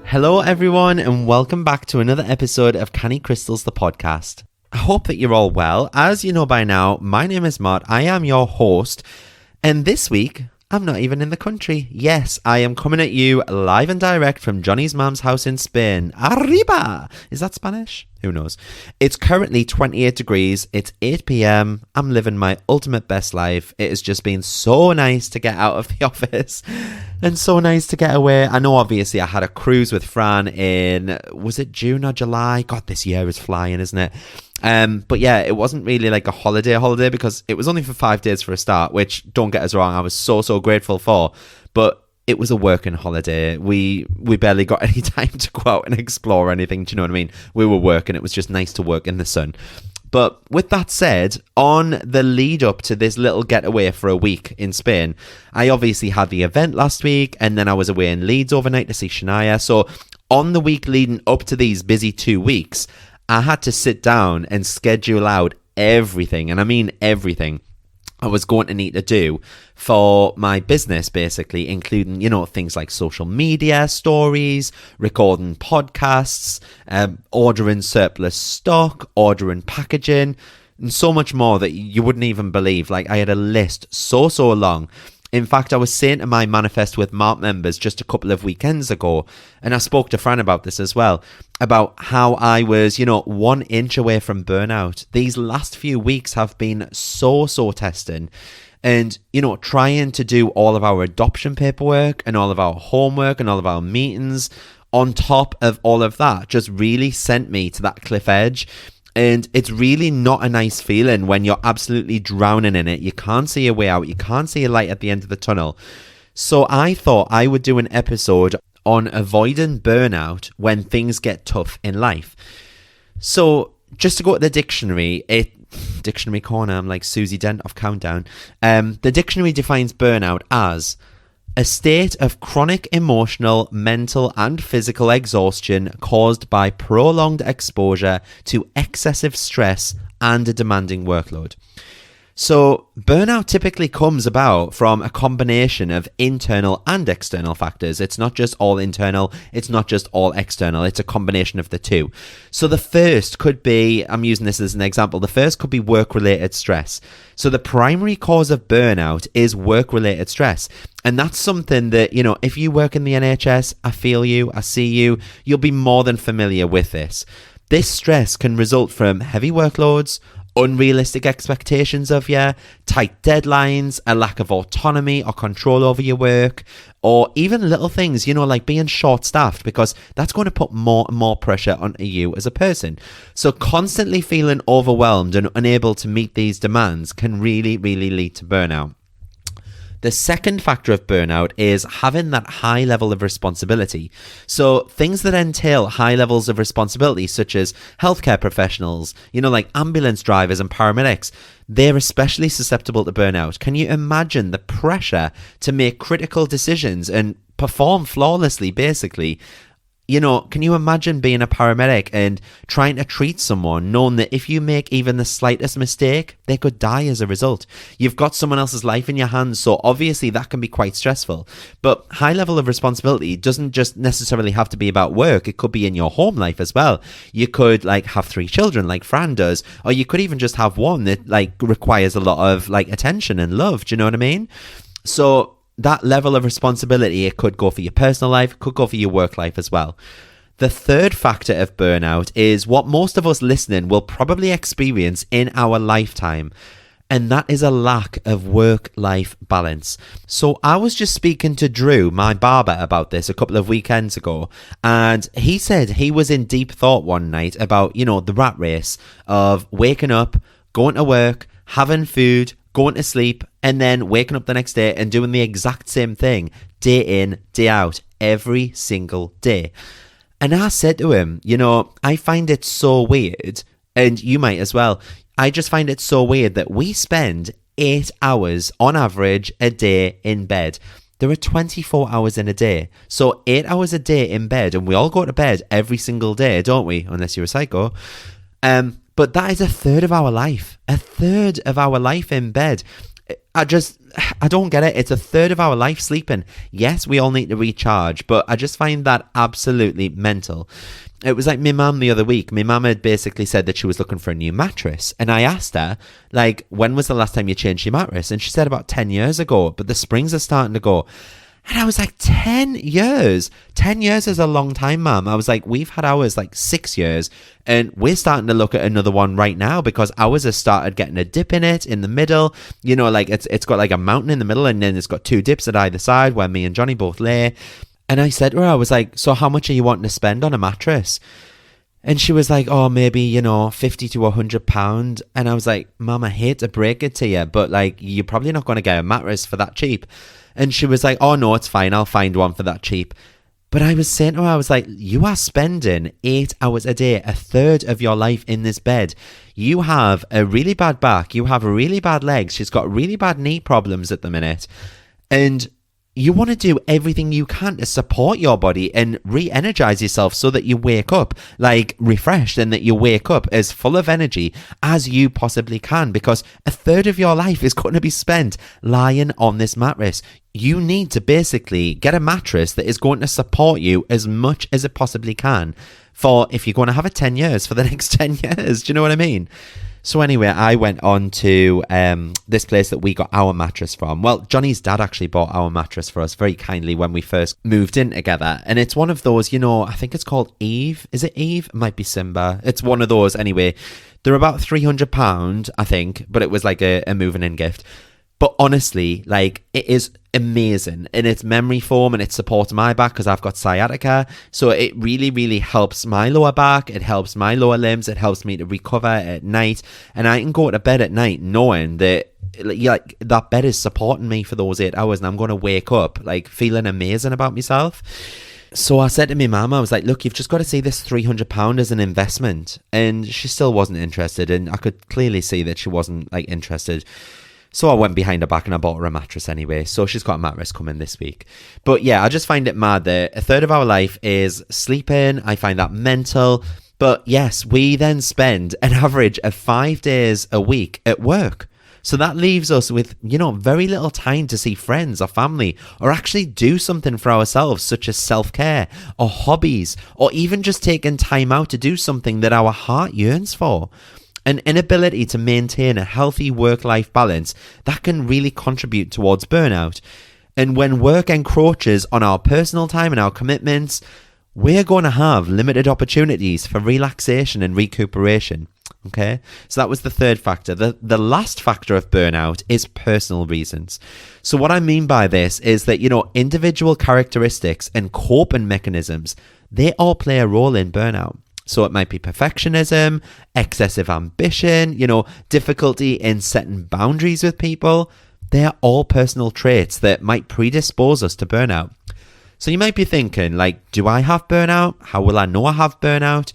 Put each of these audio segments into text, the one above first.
Hello everyone and welcome back to another episode of Canny Crystals, the podcast. I hope that you're all well. As you know by now, my name is Matt, I am your host, and this week, I'm not even in the country. Yes, I am coming at you live and direct from Johnny's mum's house in Spain. Arriba! Is that Spanish? Who knows? It's currently 28 degrees. It's 8 p.m. I'm living my ultimate best life. It has just been so nice to get out of the office and so nice to get away. I know obviously I had a cruise with Fran in, was it June or July? God, this year is flying, isn't it? But yeah, it wasn't really like a holiday because it was only for 5 days for a start, which, don't get us wrong, I was so grateful for, but it was a working holiday. We barely got any time to go out and explore anything, do you know what I mean? We were working, it was just nice to work in the sun. But with that said, on the lead up to this little getaway for a week in Spain, I obviously had the event last week, and then I was away in Leeds overnight to see Shania. So on the week leading up to these busy 2 weeks, I had to sit down and schedule out everything, and I mean everything, I was going to need to do for my business, basically, including, things like social media stories, recording podcasts, ordering surplus stock, ordering packaging, and so much more that you wouldn't even believe. Like, I had a list so long. In fact, I was saying to my Manifest with Mark members just a couple of weekends ago, and I spoke to Fran about this as well, about how I was, 1 inch away from burnout. These last few weeks have been so testing. And, trying to do all of our adoption paperwork and all of our homework and all of our meetings on top of all of that just really sent me to that cliff edge. And it's really not a nice feeling when you're absolutely drowning in it. You can't see a way out. You can't see a light at the end of the tunnel. So I thought I would do an episode on avoiding burnout when things get tough in life. So just to go to the dictionary, Dictionary Corner, I'm like Susie Dent of Countdown. The dictionary defines burnout as a state of chronic emotional, mental and physical exhaustion caused by prolonged exposure to excessive stress and a demanding workload. So burnout typically comes about from a combination of internal and external factors. It's not just all internal, it's not just all external, it's a combination of the two. So the first could be, I'm using this as an example, the first could be work-related stress. So the primary cause of burnout is work-related stress. And that's something that, if you work in the NHS, I feel you, I see you, you'll be more than familiar with this. This stress can result from heavy workloads, unrealistic expectations of you, tight deadlines, a lack of autonomy or control over your work, or even little things, like being short-staffed, because that's going to put more and more pressure onto you as a person. So constantly feeling overwhelmed and unable to meet these demands can really lead to burnout. The second factor of burnout is having that high level of responsibility. So things that entail high levels of responsibility, such as healthcare professionals, like ambulance drivers and paramedics, they're especially susceptible to burnout. Can you imagine the pressure to make critical decisions and perform flawlessly, basically? Can you imagine being a paramedic and trying to treat someone, knowing that if you make even the slightest mistake, they could die as a result? You've got someone else's life in your hands, so obviously that can be quite stressful. But high level of responsibility doesn't just necessarily have to be about work. It could be in your home life as well. You could have 3 children like Fran does, or you could even just have one that requires a lot of attention and love. Do you know what I mean? So that level of responsibility, it could go for your personal life, it could go for your work life as well. The third factor of burnout is what most of us listening will probably experience in our lifetime, and that is a lack of work-life balance. So I was just speaking to Drew, my barber, about this a couple of weekends ago, and he said he was in deep thought one night about, the rat race of waking up, going to work, having food, going to sleep, and then waking up the next day and doing the exact same thing, day in, day out, every single day. And I said to him, I find it so weird, and you might as well, I just find it so weird that we spend 8 hours on average a day in bed. There are 24 hours in a day. So 8 hours a day in bed, and we all go to bed every single day, don't we? Unless you're a psycho. But that is a third of our life in bed. I don't get it. It's a third of our life sleeping. Yes, we all need to recharge, but I just find that absolutely mental. It was like my mum the other week. My mum had basically said that she was looking for a new mattress. And I asked her, like, when was the last time you changed your mattress? And she said about 10 years ago, but the springs are starting to go. And I was like, 10 years? 10 years is a long time, mum. I was like, we've had ours like 6 years and we're starting to look at another one right now because ours has started getting a dip in it in the middle. You know, like it's got like a mountain in the middle and then it's got 2 dips at either side where me and Johnny both lay. And I said to her, I was like, so how much are you wanting to spend on a mattress? And she was like, oh, maybe, you know, 50 to £100. And I was like, mum, I hate to break it to you, but like, you're probably not going to get a mattress for that cheap. And she was like, oh, no, it's fine. I'll find one for that cheap. But I was saying to her, I was like, you are spending 8 hours a day, a third of your life in this bed. You have a really bad back. You have really bad legs. She's got really bad knee problems at the minute. And you want to do everything you can to support your body and re-energize yourself so that you wake up like refreshed and that you wake up as full of energy as you possibly can, because a third of your life is going to be spent lying on this mattress. You need to basically get a mattress that is going to support you as much as it possibly can for if you're going to have it 10 years, for the next 10 years. Do you know what I mean? So anyway, I went on to this place that we got our mattress from. Well, Johnny's dad actually bought our mattress for us very kindly when we first moved in together. And it's one of those, you know, I think it's called Eve. Is it Eve? It might be Simba. It's one of those anyway. They're about £300, I think, but it was like a moving in gift. But honestly, like, it is amazing in its memory foam and it supports my back because I've got sciatica. So it really, really helps my lower back. It helps my lower limbs. It helps me to recover at night. And I can go to bed at night knowing that like that bed is supporting me for those 8 hours and I'm going to wake up like feeling amazing about myself. So I said to my mum, I was like, look, you've just got to see this £300 as an investment. And she still wasn't interested. And I could clearly see that she wasn't like interested. So I went behind her back and I bought her a mattress anyway. So she's got a mattress coming this week. But yeah, I just find it mad that a third of our life is sleeping. I find that mental. But yes, we then spend an average of 5 days a week at work. So that leaves us with, you know, very little time to see friends or family or actually do something for ourselves, such as self-care or hobbies, or even just taking time out to do something that our heart yearns for. An inability to maintain a healthy work-life balance that can really contribute towards burnout. And when work encroaches on our personal time and our commitments, we're going to have limited opportunities for relaxation and recuperation. Okay, so that was the third factor. The last factor of burnout is personal reasons. So what I mean by this is that, you know, individual characteristics and coping mechanisms, they all play a role in burnout. So it might be perfectionism, excessive ambition, you know, difficulty in setting boundaries with people. They're all personal traits that might predispose us to burnout. So you might be thinking, like, do I have burnout? How will I know I have burnout?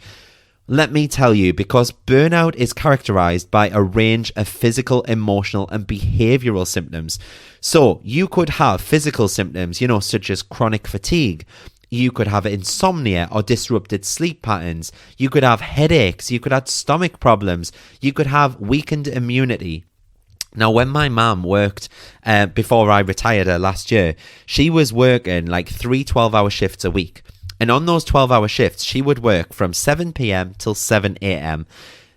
Let me tell you, because burnout is characterized by a range of physical, emotional, and behavioral symptoms. So you could have physical symptoms, you know, such as chronic fatigue. You could have insomnia or disrupted sleep patterns. You could have headaches. You could have stomach problems. You could have weakened immunity. Now, when my mum worked, before I retired her last year, she was working like 3 12-hour shifts a week. And on those 12-hour shifts, she would work from 7 p.m. till 7 a.m.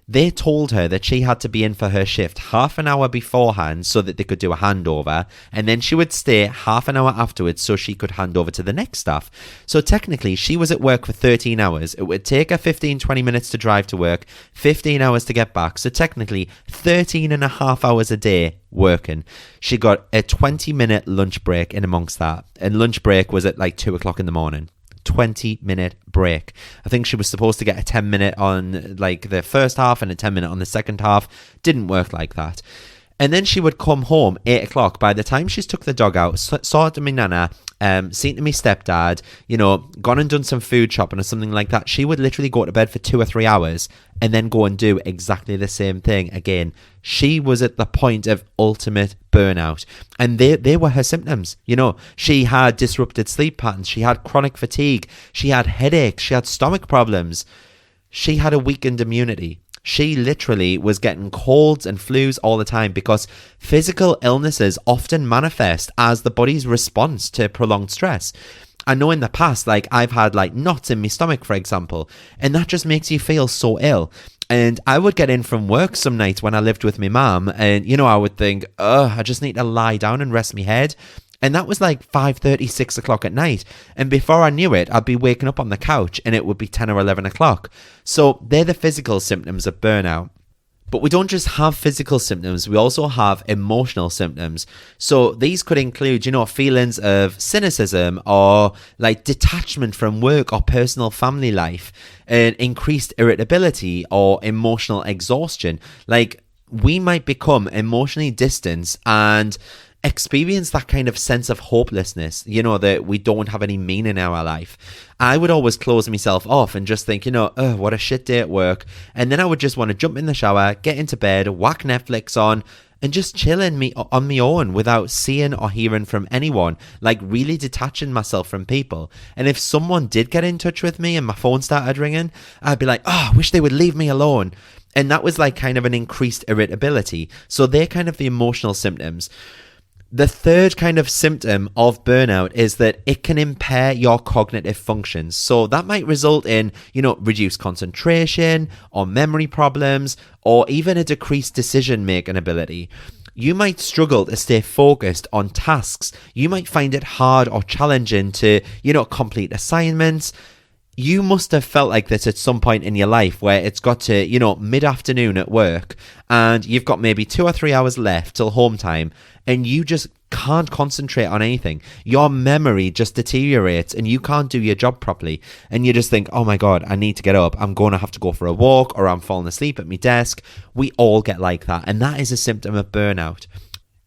They told her that she had to be in for her shift half an hour beforehand so that they could do a handover, and then she would stay half an hour afterwards so she could hand over to the next staff. So technically, she was at work for 13 hours. It would take her 15-20 minutes to drive to work, 15 hours to get back. So technically, 13 and a half hours a day working. She got a 20-minute lunch break in amongst that, and lunch break was at like 2 o'clock in the morning. 20-minute break. I think she was supposed to get a 10-minute on like the first half and a 10-minute on the second half. Didn't work like that. And then she would come home 8 o'clock. By the time she's took the dog out, saw to me nana, seen to me stepdad, you know, gone and done some food shopping or something like that, she would literally go to bed for 2 or 3 hours and then go and do exactly the same thing again. She was at the point of ultimate burnout. And they were her symptoms. You know, she had disrupted sleep patterns. She had chronic fatigue. She had headaches. She had stomach problems. She had a weakened immunity. She literally was getting colds and flus all the time because physical illnesses often manifest as the body's response to prolonged stress. I know in the past, like I've had like knots in my stomach, for example, and that just makes you feel so ill. And I would get in from work some nights when I lived with my mum, and I would think, I just need to lie down and rest my head. And that was like 5:30, 6 o'clock at night. And before I knew it, I'd be waking up on the couch and it would be 10 or 11 o'clock. So they're the physical symptoms of burnout. But we don't just have physical symptoms, we also have emotional symptoms. So these could include, feelings of cynicism or like detachment from work or personal family life, and increased irritability or emotional exhaustion. Like we might become emotionally distant and experience that kind of sense of hopelessness, that we don't have any meaning in our life. I would always close myself off and just think, what a shit day at work. And then I would just want to jump in the shower, get into bed, whack Netflix on, and just chill on my own without seeing or hearing from anyone, like really detaching myself from people. And if someone did get in touch with me and my phone started ringing, I'd be like, I wish they would leave me alone. And that was like kind of an increased irritability. So they're kind of the emotional symptoms. The third kind of symptom of burnout is that it can impair your cognitive functions. So that might result in, reduced concentration or memory problems or even a decreased decision-making ability. You might struggle to stay focused on tasks. You might find it hard or challenging to, complete assignments. You must have felt like this at some point in your life where it's got to, mid-afternoon at work and you've got maybe 2 or 3 hours left till home time and you just can't concentrate on anything. Your memory just deteriorates and you can't do your job properly. And you just think, oh my God, I need to get up. I'm going to have to go for a walk or I'm falling asleep at my desk. We all get like that. And that is a symptom of burnout.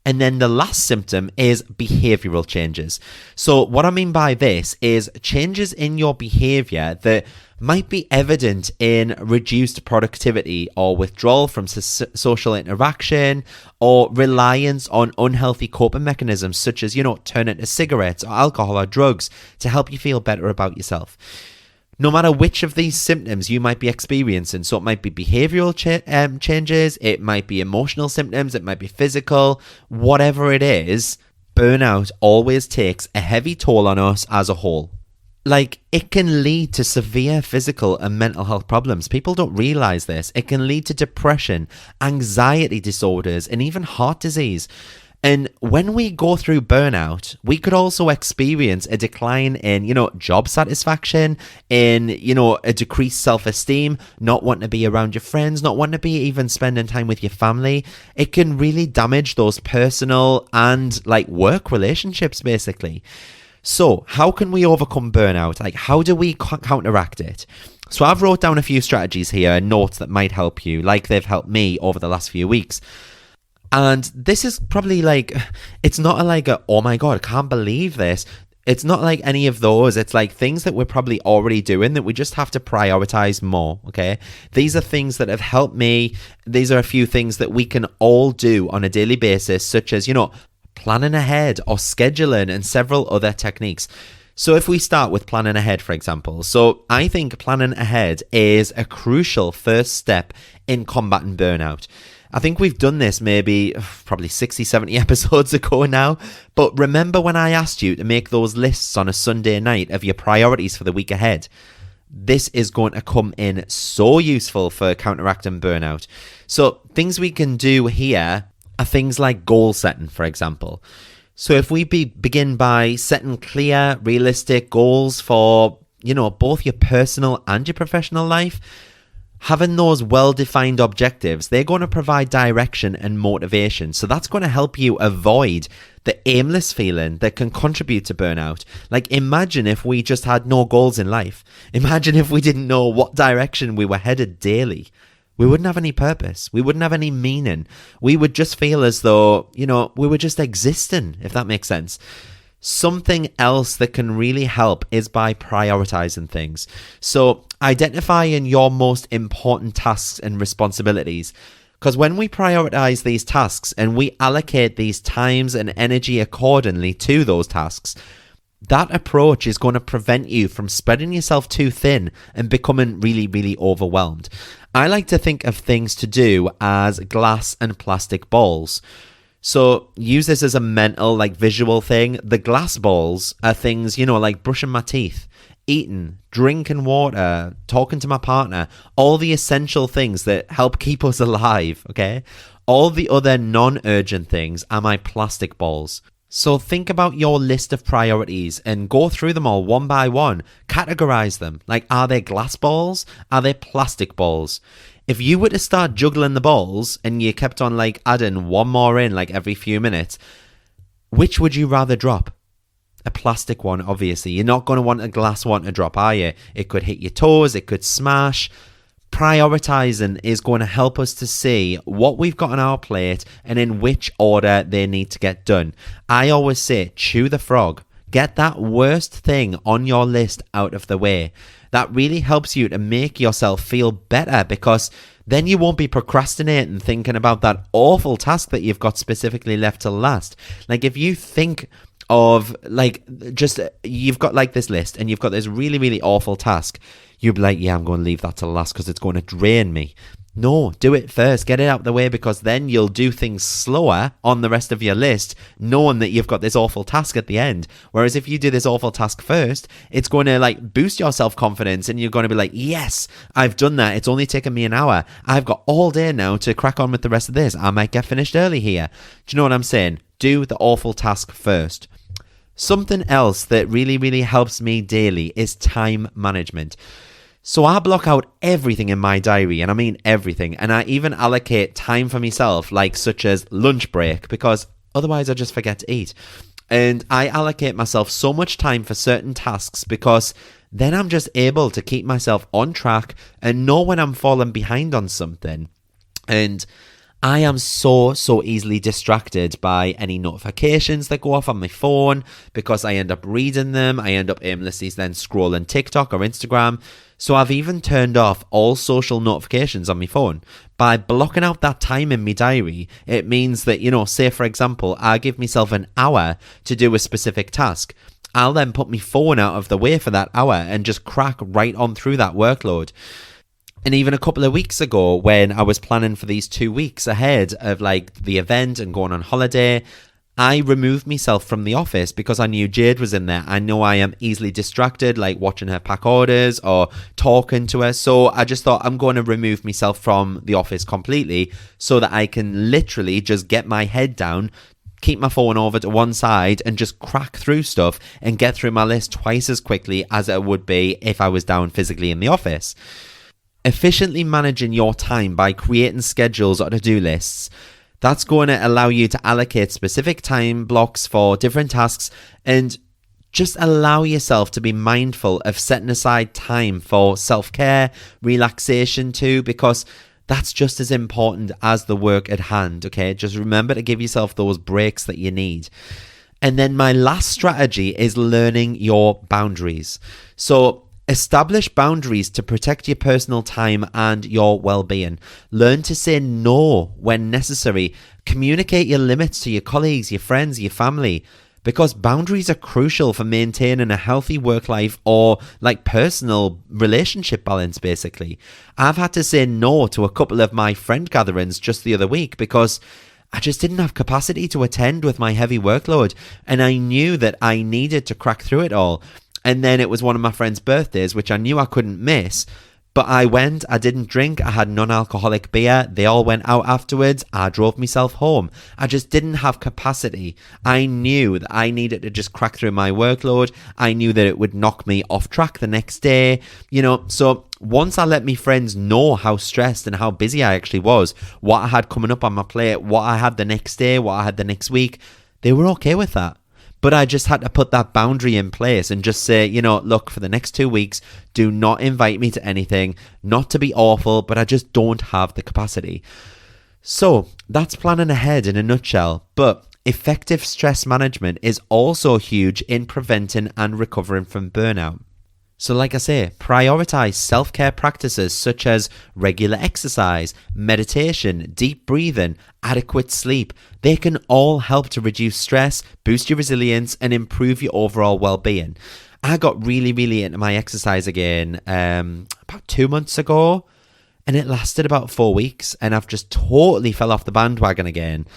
And then the last symptom is behavioral changes. So what I mean by this is changes in your behavior that might be evident in reduced productivity or withdrawal from social interaction or reliance on unhealthy coping mechanisms such as, turning to cigarettes or alcohol or drugs to help you feel better about yourself. No matter which of these symptoms you might be experiencing, so it might be behavioral changes, it might be emotional symptoms, it might be physical, whatever it is, burnout always takes a heavy toll on us as a whole. Like, it can lead to severe physical and mental health problems. People don't realize this. It can lead to depression, anxiety disorders, and even heart disease. And when we go through burnout, we could also experience a decline in, job satisfaction, in, a decreased self-esteem, not wanting to be around your friends, not wanting to be even spending time with your family. It can really damage those personal and work relationships, basically. So how can we overcome burnout? How do we counteract it? So I've wrote down a few strategies here and notes that might help you, like they've helped me over the last few weeks. And this is probably it's not a oh my God, I can't believe this. It's not like any of those. It's like things that we're probably already doing that we just have to prioritize more, okay? These are things that have helped me. These are a few things that we can all do on a daily basis, such as, planning ahead or scheduling and several other techniques. So if we start with planning ahead, for example, so I think planning ahead is a crucial first step in combating burnout. I think we've done this probably 60, 70 episodes ago now. But remember when I asked you to make those lists on a Sunday night of your priorities for the week ahead? This is going to come in so useful for counteracting burnout. So things we can do here are things like goal setting, for example. So if we begin by setting clear, realistic goals for, both your personal and your professional life, having those well-defined objectives, they're going to provide direction and motivation. So that's going to help you avoid the aimless feeling that can contribute to burnout. Imagine if we just had no goals in life. Imagine if we didn't know what direction we were headed daily. We wouldn't have any purpose. We wouldn't have any meaning. We would just feel as though, we were just existing, if that makes sense. Something else that can really help is by prioritizing things. So identifying your most important tasks and responsibilities. Because when we prioritize these tasks and we allocate these times and energy accordingly to those tasks, That approach is going to prevent you from spreading yourself too thin and becoming really, really overwhelmed. I like to think of things to do as glass and plastic balls. So use this as a mental, visual thing. The glass balls are things, like brushing my teeth, eating, drinking water, talking to my partner, all the essential things that help keep us alive, okay? All the other non-urgent things are my plastic balls. So think about your list of priorities and go through them all one by one. Categorize them. Are they glass balls? Are they plastic balls? If you were to start juggling the balls and you kept on adding one more in every few minutes, which would you rather drop? A plastic one, obviously. You're not going to want a glass one to drop, are you? It could hit your toes, it could smash. Prioritizing is going to help us to see what we've got on our plate and in which order they need to get done. I always say, chew the frog. Get that worst thing on your list out of the way. That really helps you to make yourself feel better, because then you won't be procrastinating thinking about that awful task that you've got specifically left till last. If you think of you've got this list and you've got this really, really awful task, you'd be like, yeah, I'm going to leave that till last because it's going to drain me. No, do it first. Get it out of the way, because then you'll do things slower on the rest of your list, knowing that you've got this awful task at the end. Whereas if you do this awful task first, it's going to boost your self-confidence, and you're going to be like, yes, I've done that. It's only taken me an hour. I've got all day now to crack on with the rest of this. I might get finished early here. Do you know what I'm saying? Do the awful task first. Something else that really, really helps me daily is time management. So I block out everything in my diary, and I mean everything, and I even allocate time for myself, such as lunch break, because otherwise I just forget to eat. And I allocate myself so much time for certain tasks, because then I'm just able to keep myself on track and know when I'm falling behind on something. And I am so easily distracted by any notifications that go off on my phone, because I end up reading them. I end up aimlessly then scrolling TikTok or Instagram. So I've even turned off all social notifications on my phone. By blocking out that time in my diary, it means that, say for example, I give myself an hour to do a specific task. I'll then put my phone out of the way for that hour and just crack right on through that workload. And even a couple of weeks ago, when I was planning for these 2 weeks ahead of the event and going on holiday, I removed myself from the office because I knew Jade was in there. I know I am easily distracted, watching her pack orders or talking to her. So I just thought, I'm going to remove myself from the office completely so that I can literally just get my head down, keep my phone over to one side, and just crack through stuff and get through my list twice as quickly as it would be if I was down physically in the office. Efficiently managing your time by creating schedules or to-do lists, that's going to allow you to allocate specific time blocks for different tasks, and just allow yourself to be mindful of setting aside time for self-care, relaxation too, because that's just as important as the work at hand, okay? Just remember to give yourself those breaks that you need. And then my last strategy is learning your boundaries. So establish boundaries to protect your personal time and your well-being. Learn to say no when necessary. Communicate your limits to your colleagues, your friends, your family, because boundaries are crucial for maintaining a healthy work life or personal relationship balance, basically. I've had to say no to a couple of my friend gatherings just the other week because I just didn't have capacity to attend with my heavy workload, and I knew that I needed to crack through it all. And then it was one of my friend's birthdays, which I knew I couldn't miss. But I went, I didn't drink, I had non-alcoholic beer. They all went out afterwards. I drove myself home. I just didn't have capacity. I knew that I needed to just crack through my workload. I knew that it would knock me off track the next day. So once I let my friends know how stressed and how busy I actually was, what I had coming up on my plate, what I had the next day, what I had the next week, they were okay with that. But I just had to put that boundary in place and just say, look, for the next 2 weeks, do not invite me to anything. Not to be awful, but I just don't have the capacity. So that's planning ahead in a nutshell. But effective stress management is also huge in preventing and recovering from burnout. So like I say, prioritize self-care practices such as regular exercise, meditation, deep breathing, adequate sleep. They can all help to reduce stress, boost your resilience, and improve your overall well-being. I got really, really into my exercise again about 2 months ago, and it lasted about 4 weeks, and I've just totally fell off the bandwagon again.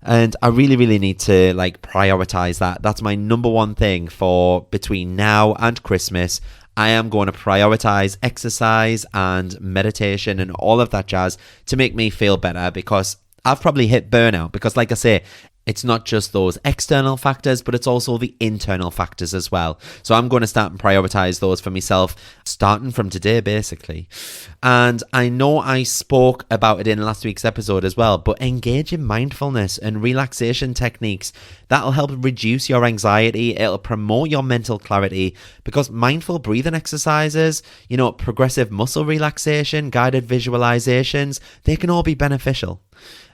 And I really, really need to prioritize that. That's my number one thing for between now and Christmas. I am going to prioritize exercise and meditation and all of that jazz to make me feel better, because I've probably hit burnout. Because like I say, it's not just those external factors, but it's also the internal factors as well. So I'm going to start and prioritize those for myself, starting from today, basically. And I know I spoke about it in last week's episode as well, but engage in mindfulness and relaxation techniques. That'll help reduce your anxiety. It'll promote your mental clarity, because mindful breathing exercises, progressive muscle relaxation, guided visualizations, they can all be beneficial.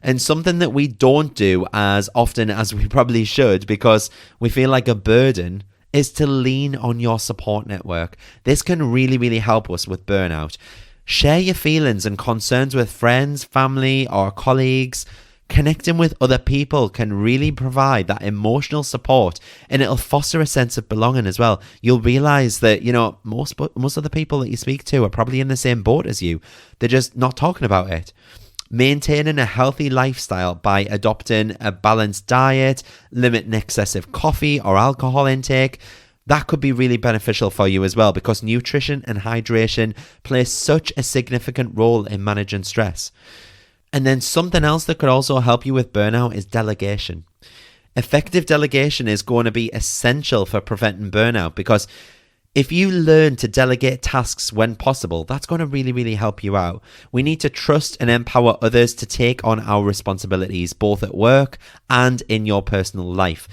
And something that we don't do as often as we probably should, because we feel like a burden, is to lean on your support network. This can really, really help us with burnout. Share your feelings and concerns with friends, family, or colleagues. Connecting with other people can really provide that emotional support, and it'll foster a sense of belonging as well. You'll realize that, most of the people that you speak to are probably in the same boat as you. They're just not talking about it. Maintaining a healthy lifestyle by adopting a balanced diet, limiting excessive coffee or alcohol intake, that could be really beneficial for you as well, because nutrition and hydration play such a significant role in managing stress. And then something else that could also help you with burnout is delegation. Effective delegation is going to be essential for preventing burnout, because if you learn to delegate tasks when possible, that's going to really, really help you out. We need to trust and empower others to take on our responsibilities, both at work and in your personal life.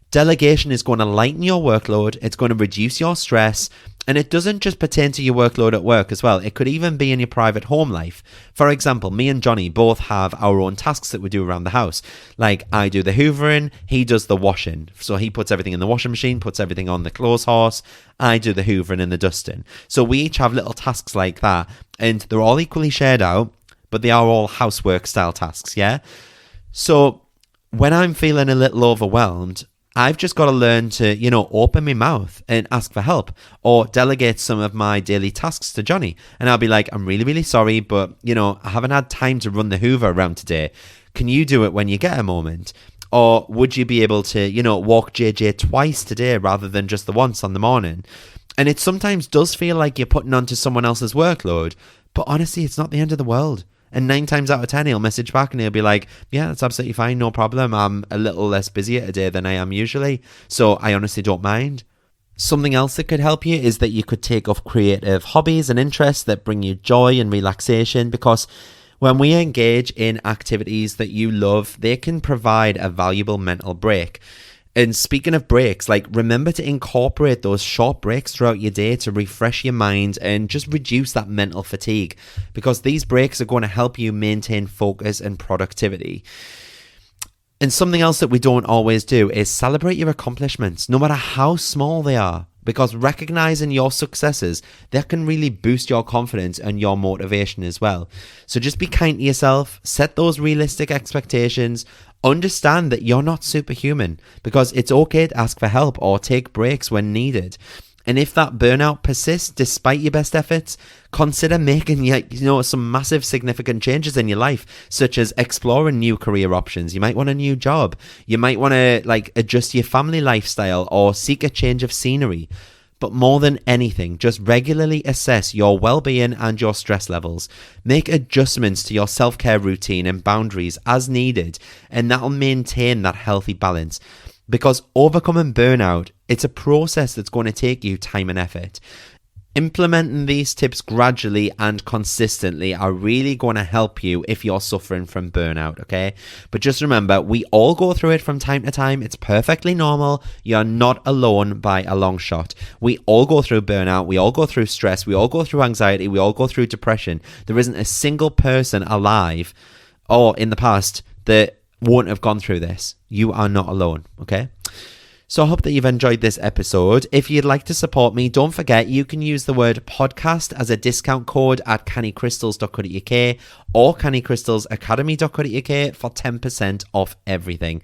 Delegation is going to lighten your workload, it's going to reduce your stress, and it doesn't just pertain to your workload at work as well. It could even be in your private home life. For example, me and Johnny both have our own tasks that we do around the house. Like, I do the hoovering, he does the washing. So he puts everything in the washing machine, puts everything on the clothes horse. I do the hoovering and the dusting. So we each have little tasks like that, and they're all equally shared out, but they are all housework style tasks, yeah? So when I'm feeling a little overwhelmed, I've just got to learn to, open my mouth and ask for help, or delegate some of my daily tasks to Johnny. And I'll be like, I'm really, really sorry, but, I haven't had time to run the hoover around today. Can you do it when you get a moment? Or would you be able to, walk JJ twice today rather than just the once on the morning? And it sometimes does feel like you're putting onto someone else's workload, but honestly, it's not the end of the world. And 9 times out of 10, he'll message back and he'll be like, yeah, that's absolutely fine, no problem. I'm a little less busy today than I am usually, so I honestly don't mind. Something else that could help you is that you could take up creative hobbies and interests that bring you joy and relaxation, because when we engage in activities that you love, they can provide a valuable mental break. And speaking of breaks, remember to incorporate those short breaks throughout your day to refresh your mind and just reduce that mental fatigue, because these breaks are going to help you maintain focus and productivity. And something else that we don't always do is celebrate your accomplishments, no matter how small they are, because recognizing your successes, that can really boost your confidence and your motivation as well. So just be kind to yourself, set those realistic expectations, understand that you're not superhuman, because it's okay to ask for help or take breaks when needed. And if that burnout persists despite your best efforts, consider making some massive significant changes in your life, such as exploring new career options. You might want a new job. You might want to adjust your family lifestyle or seek a change of scenery. But more than anything, just regularly assess your well-being and your stress levels. Make adjustments to your self-care routine and boundaries as needed, and that'll maintain that healthy balance. Because overcoming burnout, it's a process that's going to take you time and effort. Implementing these tips gradually and consistently are really going to help you if you're suffering from burnout, okay? But just remember, we all go through it from time to time. It's perfectly normal. You're not alone by a long shot. We all go through burnout. We all go through stress. We all go through anxiety. We all go through depression. There isn't a single person alive or in the past that won't have gone through this. You are not alone, okay? So I hope that you've enjoyed this episode. If you'd like to support me, don't forget you can use the word podcast as a discount code at cannycrystals.co.uk or cannycrystalsacademy.co.uk for 10% off everything.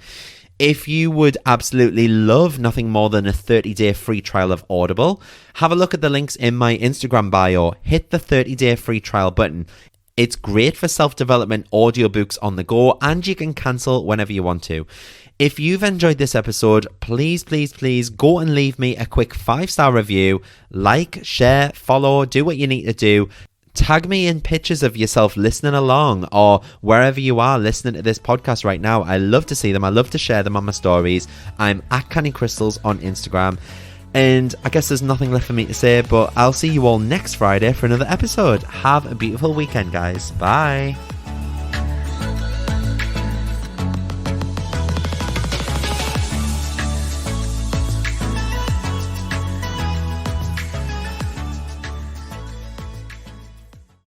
If you would absolutely love nothing more than a 30-day free trial of Audible, have a look at the links in my Instagram bio. Hit the 30-day free trial button. It's great for self-development audiobooks on the go, and you can cancel whenever you want to. If you've enjoyed this episode, please go and leave me a quick 5-star review. Like, share, follow, do what you need to do. Tag me in pictures of yourself listening along or wherever you are listening to this podcast right now. I love to see them. I love to share them on my stories. I'm at Canny Crystals on Instagram. And I guess there's nothing left for me to say, but I'll see you all next Friday for another episode. Have a beautiful weekend, guys. Bye.